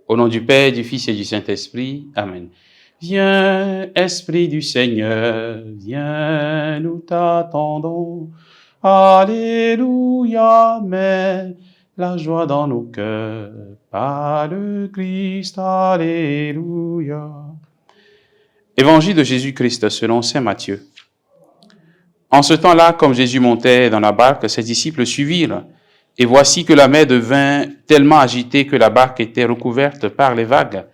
Au nom du Père, du Fils et du Saint-Esprit. Amen. Viens, Esprit du Seigneur, viens, nous t'attendons. Alléluia, mets la joie dans nos cœurs, par le Christ, alléluia. Évangile de Jésus-Christ selon saint Matthieu. En ce temps-là, comme Jésus montait dans la barque, ses disciples suivirent. Et voici que la mer devint tellement agitée que la barque était recouverte par les vagues.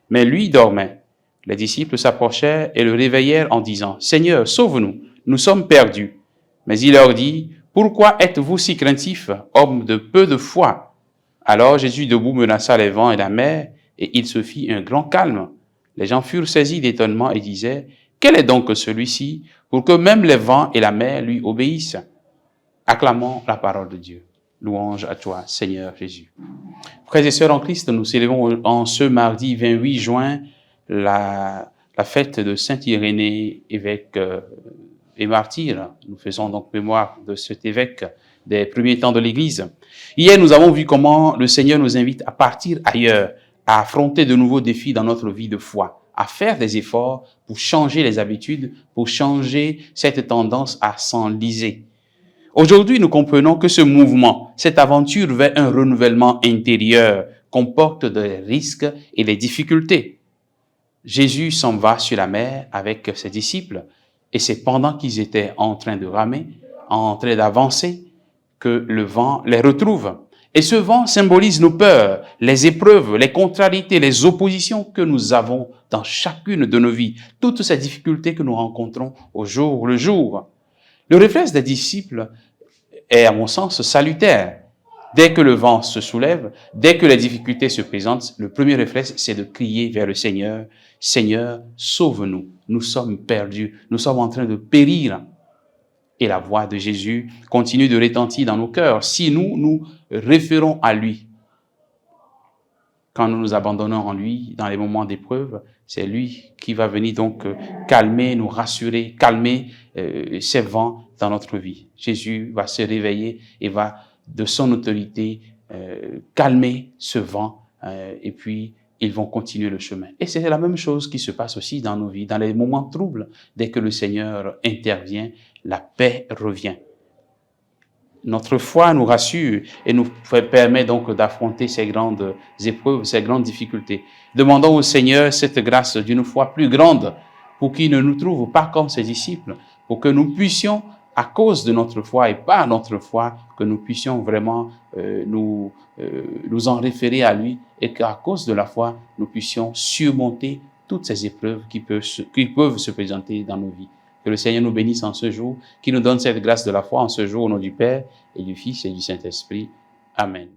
Mais lui dormait. Les disciples s'approchèrent et le réveillèrent en disant, « Seigneur, sauve-nous, nous sommes perdus. » Mais il leur dit, « Pourquoi êtes-vous si craintifs, hommes de peu de foi ?» Alors Jésus debout menaça les vents et la mer, et il se fit un grand calme. Les gens furent saisis d'étonnement et disaient, « Quel est donc celui-ci pour que même les vents et la mer lui obéissent ?» Acclamons la parole de Dieu. Louange à toi, Seigneur Jésus. Frères et sœurs en Christ, nous célébrons en ce mardi 28 juin la fête de Saint Irénée, évêque et martyr. Nous faisons donc mémoire de cet évêque des premiers temps de l'Église. Hier, nous avons vu comment le Seigneur nous invite à partir ailleurs, à affronter de nouveaux défis dans notre vie de foi, à faire des efforts pour changer les habitudes, pour changer cette tendance à s'enliser. Aujourd'hui, nous comprenons que ce mouvement, cette aventure vers un renouvellement intérieur, comporte des risques et des difficultés. Jésus s'en va sur la mer avec ses disciples, et c'est pendant qu'ils étaient en train de ramer, en train d'avancer, que le vent les retrouve. Et ce vent symbolise nos peurs, les épreuves, les contrariétés, les oppositions que nous avons dans chacune de nos vies, toutes ces difficultés que nous rencontrons au jour le jour. Le réflexe des disciples est, à mon sens, salutaire. Dès que le vent se soulève, dès que les difficultés se présentent, le premier réflexe, c'est de crier vers le Seigneur, « Seigneur, sauve-nous, nous sommes perdus, nous sommes en train de périr. » Et la voix de Jésus continue de retentir dans nos cœurs si nous nous référons à lui. Quand nous nous abandonnons en lui, dans les moments d'épreuve, c'est lui qui va venir donc calmer, nous rassurer, calmer ces vents dans notre vie. Jésus va se réveiller et va, de son autorité, calmer ce vent et puis ils vont continuer le chemin. Et c'est la même chose qui se passe aussi dans nos vies. Dans les moments troubles, dès que le Seigneur intervient, la paix revient. Notre foi nous rassure et nous permet donc d'affronter ces grandes épreuves, ces grandes difficultés. Demandons au Seigneur cette grâce d'une foi plus grande pour qu'il ne nous trouve pas comme ses disciples, pour que nous puissions, à cause de notre foi et par notre foi, que nous puissions vraiment nous en référer à lui et qu'à cause de la foi, nous puissions surmonter toutes ces épreuves qui peuvent se présenter dans nos vies. Que le Seigneur nous bénisse en ce jour, qu'il nous donne cette grâce de la foi en ce jour au nom du Père et du Fils et du Saint-Esprit. Amen.